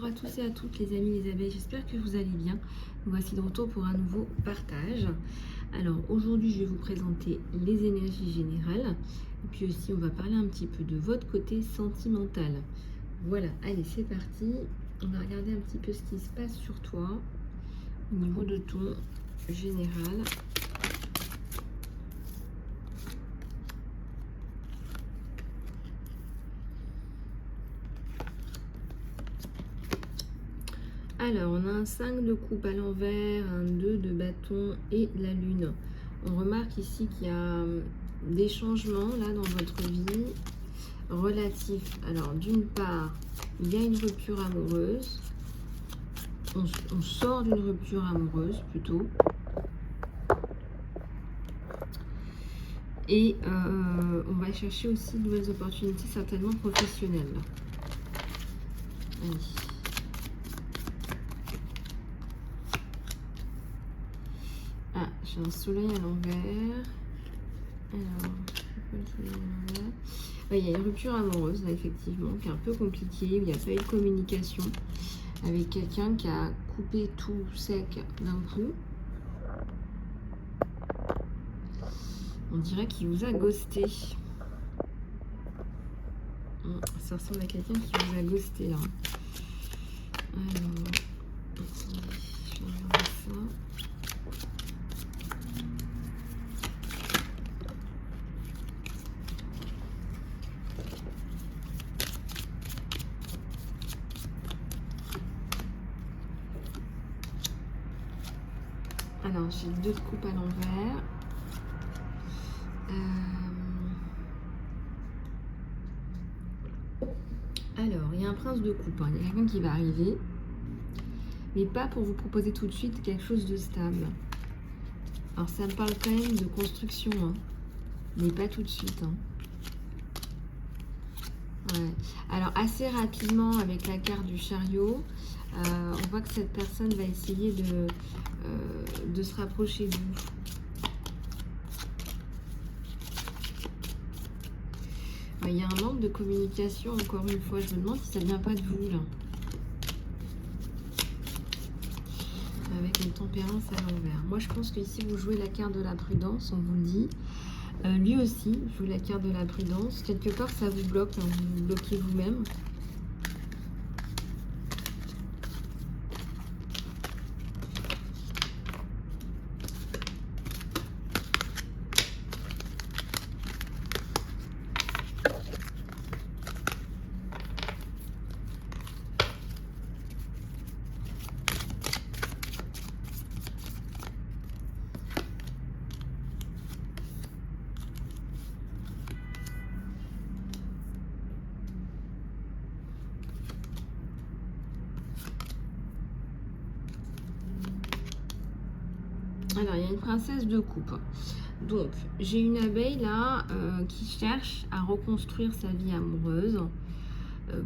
à tous et à toutes les amis, les abeilles, j'espère que vous allez bien. Nous voici de retour pour un nouveau partage. Alors aujourd'hui je vais vous présenter les énergies générales et puis aussi on va parler un petit peu de votre côté sentimental. Voilà, allez c'est parti, on va regarder un petit peu ce qui se passe sur toi au niveau de ton général. Alors, on a un 5 de coupe à l'envers, un 2 de bâton et la lune. On remarque ici qu'il y a des changements là dans votre vie relatifs. Alors, d'une part, il y a une rupture amoureuse. On sort d'une rupture amoureuse plutôt. Et on va chercher aussi de nouvelles opportunités, certainement professionnelles. Allez. Ah, j'ai un soleil à l'envers. Alors, le soleil à l'envers. Ouais, il y a une rupture amoureuse, là, effectivement, qui est un peu compliquée. Il n'y a pas eu de communication avec quelqu'un qui a coupé tout sec d'un coup. On dirait qu'il vous a ghosté. Ça ressemble à quelqu'un qui vous a ghosté, là. Alors, attendez, je vais regarder ça. Alors, j'ai 2 de coupe à l'envers. Alors, il y a un prince de coupe. Il y a quelqu'un qui va arriver. Mais pas pour vous proposer tout de suite quelque chose de stable. Alors, ça me parle quand même de construction. Hein, mais pas tout de suite. Hein. Ouais. Alors, assez rapidement, avec la carte du chariot, on voit que cette personne va essayer de se rapprocher de vous. Il y a un manque de communication, encore une fois. Je me demande si ça ne vient pas de vous, là. Avec une tempérance à l'envers. Moi, je pense que ici, vous jouez la carte de la prudence, on vous le dit. Lui aussi joue la carte de la prudence. Quelque part, ça vous bloque, hein, vous vous bloquez vous-même. Alors, il y a une princesse de coupe. Donc, j'ai une abeille là qui cherche à reconstruire sa vie amoureuse,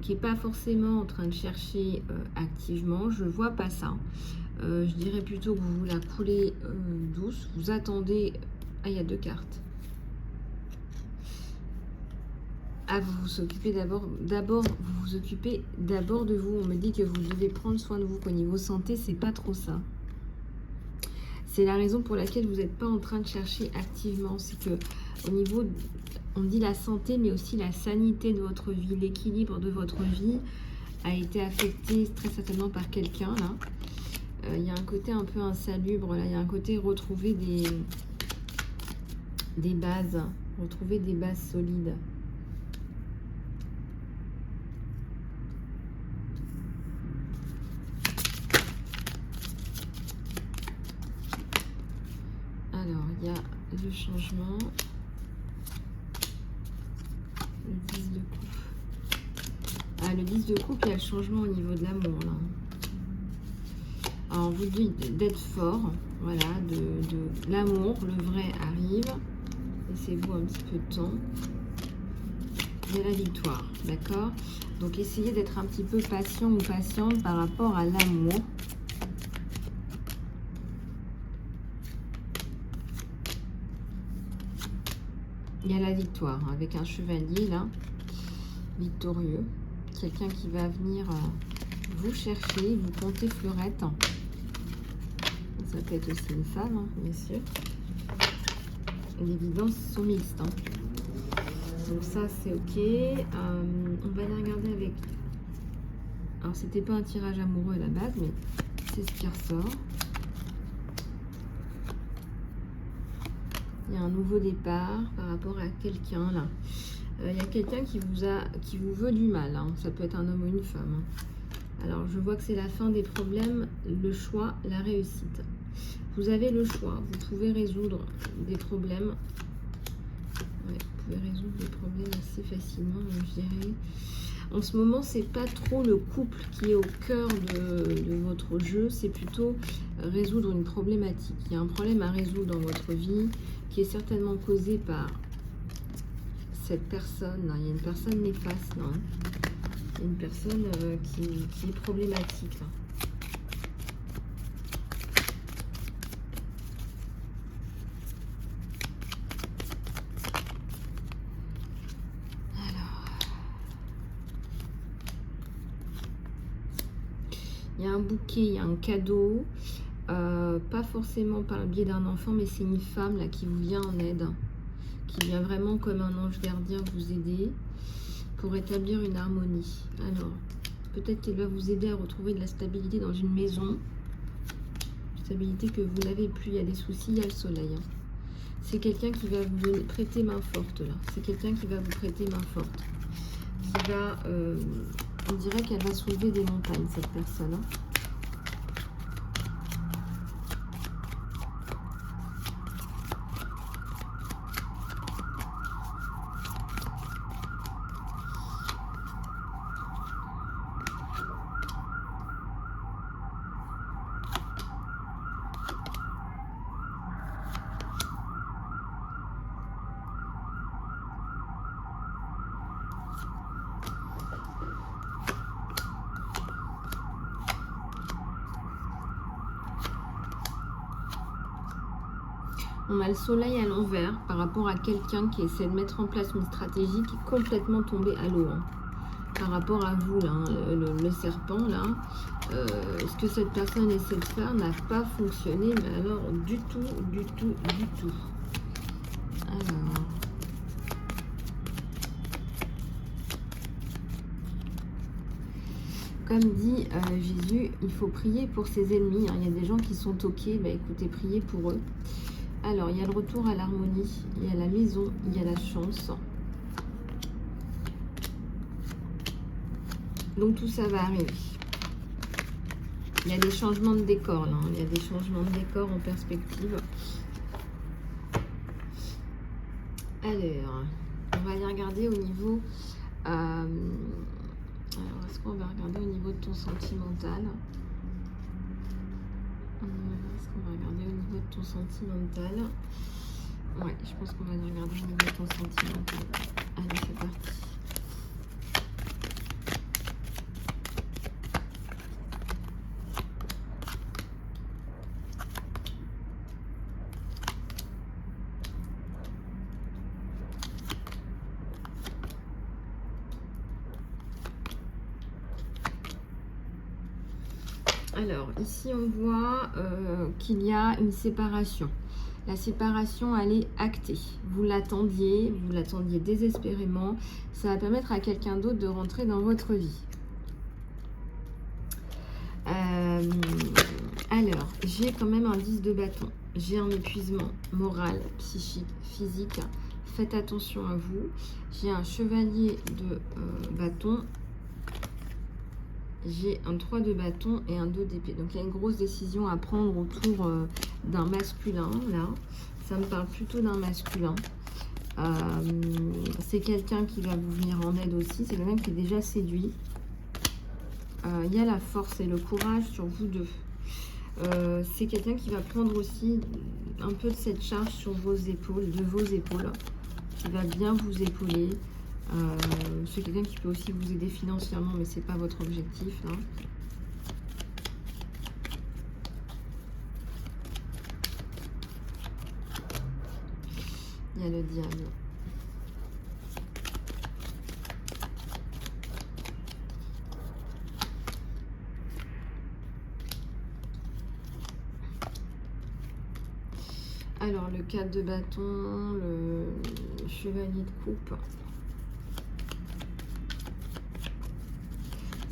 qui n'est pas forcément en train de chercher activement. Je ne vois pas ça. Je dirais plutôt que vous la coulez douce. Vous attendez... Ah, il y a 2 cartes. Ah, vous vous occupez d'abord de vous. On me dit que vous devez prendre soin de vous, qu'au niveau santé, c'est pas trop ça. C'est la raison pour laquelle vous n'êtes pas en train de chercher activement. C'est que au niveau, on dit la santé, mais aussi la sanité de votre vie, l'équilibre de votre vie a été affecté très certainement par quelqu'un là. Il y a un côté un peu insalubre là. Il y a un côté retrouver des bases, retrouver des bases solides. Alors, il y a le changement. Le 10 de coupe. Ah, le 10 de coupe, il y a le changement au niveau de l'amour, là. Alors, on vous dit d'être fort. Voilà, de l'amour, le vrai arrive. Laissez-vous un petit peu de temps. Il y a la victoire, d'accord? Donc, essayez d'être un petit peu patient ou patiente par rapport à l'amour. Il y a la victoire avec un chevalier là, victorieux. Quelqu'un qui va venir vous cherchez, vous comptez fleurette. Ça peut être aussi une femme, hein, bien sûr. Les guidances sont mixtes. Hein. Donc ça, c'est ok. On va aller regarder avec... Alors, c'était pas un tirage amoureux à la base, mais c'est ce qui ressort. Il y a un nouveau départ par rapport à quelqu'un, là. Il y a quelqu'un qui vous veut du mal. Hein. Ça peut être un homme ou une femme. Hein. Alors, je vois que c'est la fin des problèmes, le choix, la réussite. Vous avez le choix. Vous pouvez résoudre des problèmes. Ouais, vous pouvez résoudre des problèmes assez facilement, je dirais. En ce moment, c'est pas trop le couple qui est au cœur de votre jeu, c'est plutôt résoudre une problématique. Il y a un problème à résoudre dans votre vie qui est certainement causé par cette personne. Il y a une personne néfaste, non? Il y a une personne qui est problématique. Là. Il y a un bouquet, il y a un cadeau, pas forcément par le biais d'un enfant, mais c'est une femme là qui vous vient en aide, qui vient vraiment comme un ange gardien vous aider pour établir une harmonie. Alors, peut-être qu'elle va vous aider à retrouver de la stabilité dans une maison, stabilité que vous n'avez plus, il y a des soucis, il y a le soleil. Hein. C'est quelqu'un qui va vous prêter main forte là, c'est quelqu'un qui va vous prêter main forte, qui va... on dirait qu'elle va soulever des montagnes, cette personne. Hein. On a le soleil à l'envers par rapport à quelqu'un qui essaie de mettre en place une stratégie qui est complètement tombée à l'eau. Hein. Par rapport à vous, là, hein, le serpent, là, ce que cette personne essaie de faire n'a pas fonctionné, mais alors du tout, du tout, du tout. Alors... Comme dit Jésus, il faut prier pour ses ennemis. Hein. Il y a des gens qui sont toqués, bah, écoutez, priez pour eux. Alors, il y a le retour à l'harmonie, il y a la maison, il y a la chance. Donc, tout ça va arriver. Il y a des changements de décor, là. Hein. Il y a des changements de décor en perspective. Alors, on va aller regarder au niveau... alors, est-ce qu'on va regarder au niveau de ton sentimental ? Est-ce qu'on va regarder au niveau de ton sentimental? Ouais, je pense qu'on va aller regarder au niveau de ton sentimental. Allez, c'est parti. Alors, ici, on voit qu'il y a une séparation. La séparation, elle est actée. Vous l'attendiez désespérément. Ça va permettre à quelqu'un d'autre de rentrer dans votre vie. Alors, j'ai quand même un 10 de bâton. J'ai un épuisement moral, psychique, physique. Faites attention à vous. J'ai un chevalier de bâton. J'ai un 3 de bâton et un 2 d'épée. Donc, il y a une grosse décision à prendre autour d'un masculin, là. Ça me parle plutôt d'un masculin. C'est quelqu'un qui va vous venir en aide aussi. C'est quelqu'un qui est déjà séduit. Il y a la force et le courage sur vous deux. C'est quelqu'un qui va prendre aussi un peu de cette charge sur vos épaules, qui va bien vous épauler. C'est quelqu'un qui peut aussi vous aider financièrement, mais c'est pas votre objectif là. Il y a le diable. Alors, le 4 de bâton, le chevalier de coupe.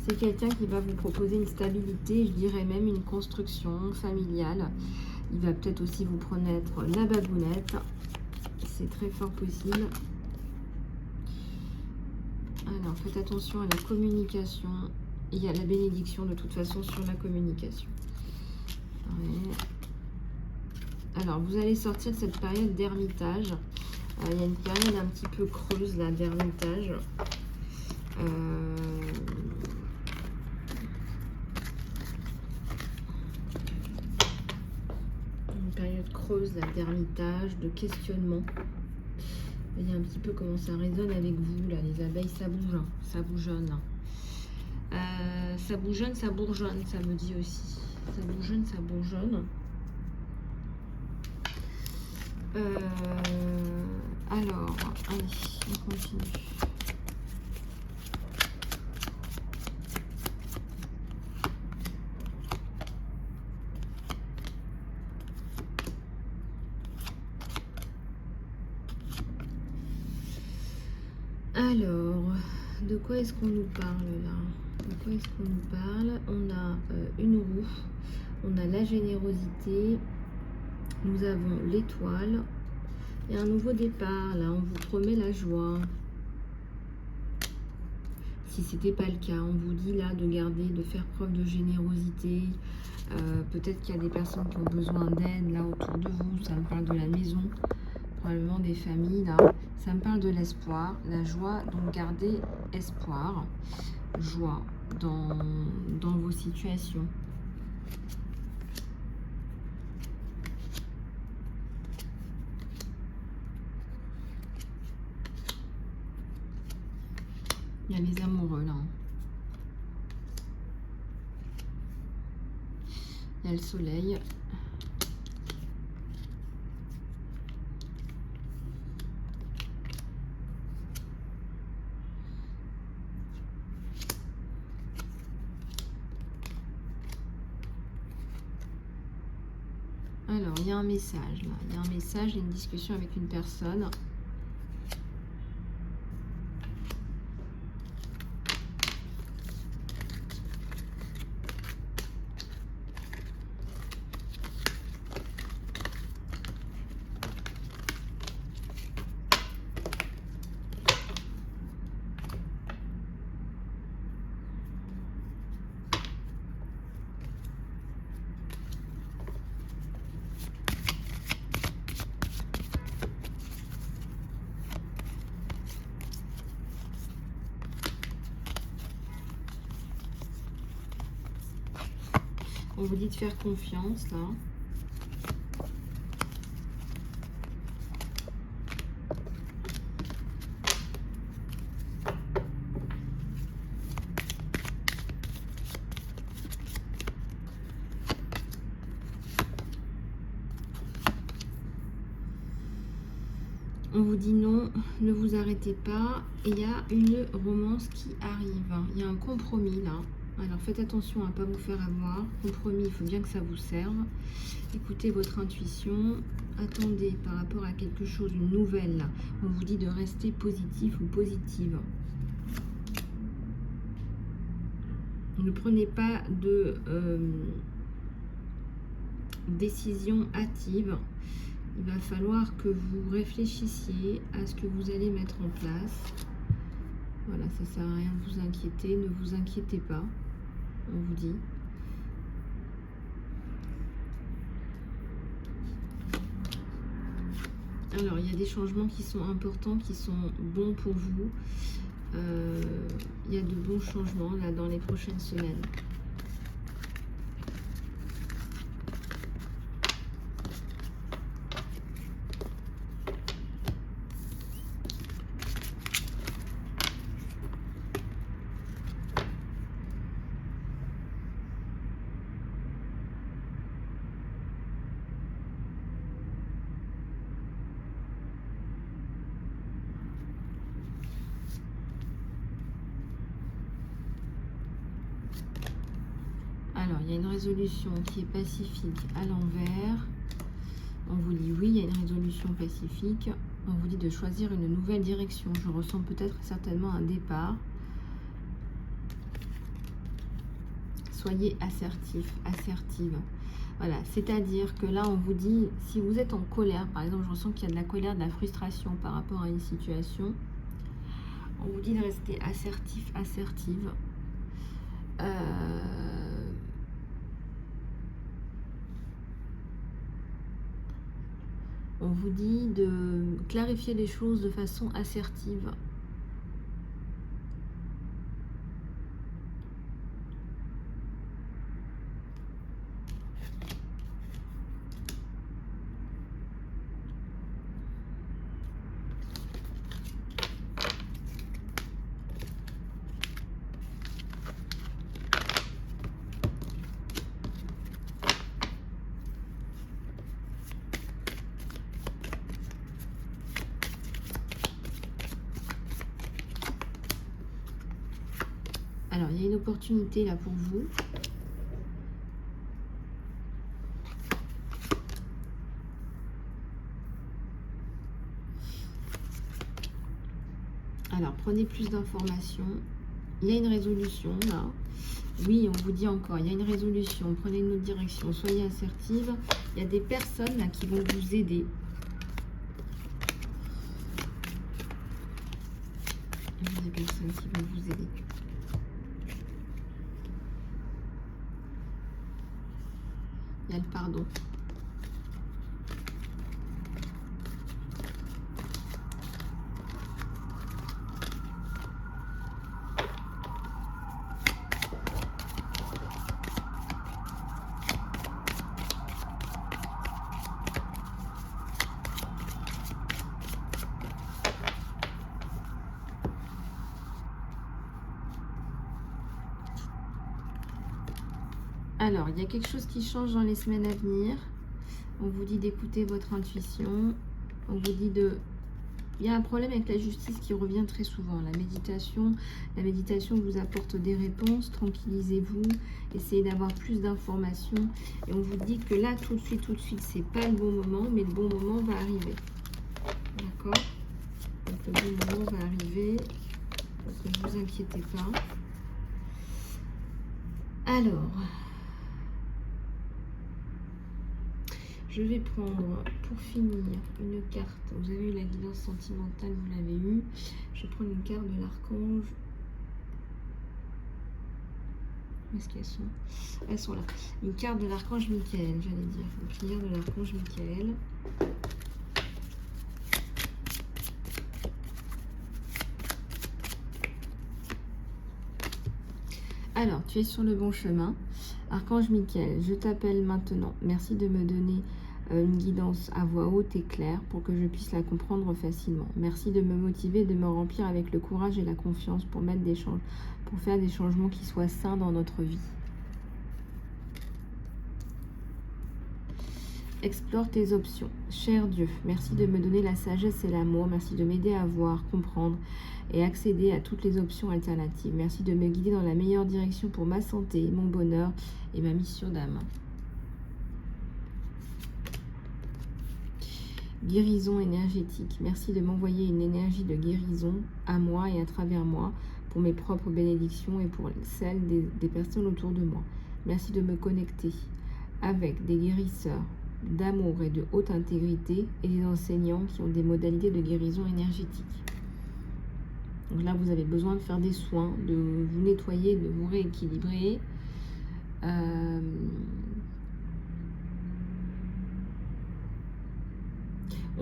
C'est quelqu'un qui va vous proposer une stabilité, je dirais même une construction familiale. Il va peut-être aussi vous promettre la babounette. C'est très fort possible. Alors, faites attention à la communication. Il y a la bénédiction de toute façon sur la communication. Ouais. Alors, vous allez sortir de cette période d'ermitage. Il y a une période un petit peu creuse là d'ermitage. Une période creuse là d'ermitage, de questionnement. Voyez un petit peu comment ça résonne avec vous là, les abeilles, ça bouge, hein, ça bougeonne. Ça bougeonne, ça bourgeonne, ça me dit aussi. Ça bougeonne, ça bourgeonne. Alors, allez, on continue. Alors, de quoi est-ce qu'on nous parle là? De quoi est-ce qu'on nous parle? On a une roue, on a la générosité, nous avons l'étoile et un nouveau départ. Là, on vous promet la joie. Si ce n'était pas le cas, on vous dit là de garder, de faire preuve de générosité. Peut-être qu'il y a des personnes qui ont besoin d'aide là autour de vous. Ça me parle de la maison, probablement des familles là. Ça me parle de l'espoir, la joie. Donc gardez espoir, joie dans vos situations. Il y a les amoureux là. Il y a le soleil. Alors, il y a un message là. Il y a un message, une discussion avec une personne. On vous dit de faire confiance là. On vous dit non, ne vous arrêtez pas. Et il y a une romance qui arrive. Il y a un compromis là. Alors faites attention à ne pas vous faire avoir. Compromis, il faut bien que ça vous serve. Écoutez votre intuition. Attendez par rapport à quelque chose, une nouvelle là. On vous dit de rester positif ou positive. Ne prenez pas de décision hâtive. Il va falloir que vous réfléchissiez à ce que vous allez mettre en place. Voilà, ça sert à rien de vous inquiéter. Ne vous inquiétez pas, on vous dit. Alors, il y a des changements qui sont importants, qui sont bons pour vous. Il y a de bons changements là dans les prochaines semaines. Alors, il y a une résolution qui est pacifique à l'envers. On vous dit oui, il y a une résolution pacifique. On vous dit de choisir une nouvelle direction. Je ressens peut-être certainement un départ. Soyez assertif, assertive. Voilà, c'est-à-dire que là, on vous dit, si vous êtes en colère, par exemple, je ressens qu'il y a de la colère, de la frustration par rapport à une situation, on vous dit de rester assertif, assertive. On vous dit de clarifier les choses de façon assertive. Alors, il y a une opportunité là pour vous. Alors, prenez plus d'informations. Il y a une résolution là. Oui, on vous dit encore, il y a une résolution. Prenez une autre direction. Soyez assertive. Il y a des personnes là qui vont vous aider. Il y a des personnes qui vont vous aider. Il y a le pardon. Alors, il y a quelque chose qui change dans les semaines à venir. On vous dit d'écouter votre intuition. On vous dit de... Il y a un problème avec la justice qui revient très souvent. La méditation vous apporte des réponses. Tranquillisez-vous. Essayez d'avoir plus d'informations. Et on vous dit que là, tout de suite, c'est pas le bon moment, mais le bon moment va arriver. D'accord? Donc, le bon moment va arriver. Donc, ne vous inquiétez pas. Alors... Je vais prendre, pour finir, une carte. Vous avez eu la guidance sentimentale, vous l'avez eu. Je vais prendre une carte de l'archange. Où est-ce qu'elles sont? Elles sont là. Une carte de l'archange Michael, j'allais dire. Une prière de l'archange Michael. Alors, tu es sur le bon chemin. Archange Michael, je t'appelle maintenant. Merci de me donner une guidance à voix haute et claire pour que je puisse la comprendre facilement. Merci de me motiver, de me remplir avec le courage et la confiance pour faire des changements qui soient sains dans notre vie. Explore tes options. Cher Dieu, merci de me donner la sagesse et l'amour. Merci de m'aider à voir, comprendre et accéder à toutes les options alternatives. Merci de me guider dans la meilleure direction pour ma santé, mon bonheur et ma mission d'âme. Guérison énergétique. Merci de m'envoyer une énergie de guérison à moi et à travers moi pour mes propres bénédictions et pour celles des personnes autour de moi. Merci de me connecter avec des guérisseurs d'amour et de haute intégrité et des enseignants qui ont des modalités de guérison énergétique. Donc là, vous avez besoin de faire des soins, de vous nettoyer, de vous rééquilibrer.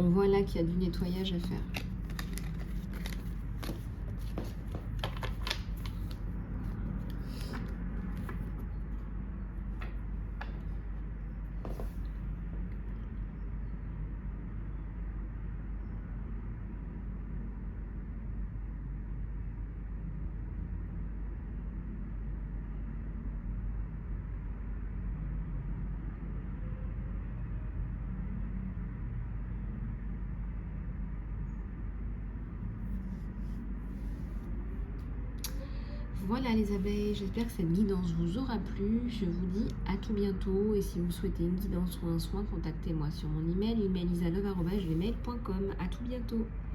On voit là qu'il y a du nettoyage à faire. Voilà les abeilles, j'espère que cette guidance vous aura plu. Je vous dis à tout bientôt. Et si vous souhaitez une guidance ou un soin, contactez-moi sur mon email, isalove@gmail.com. À tout bientôt.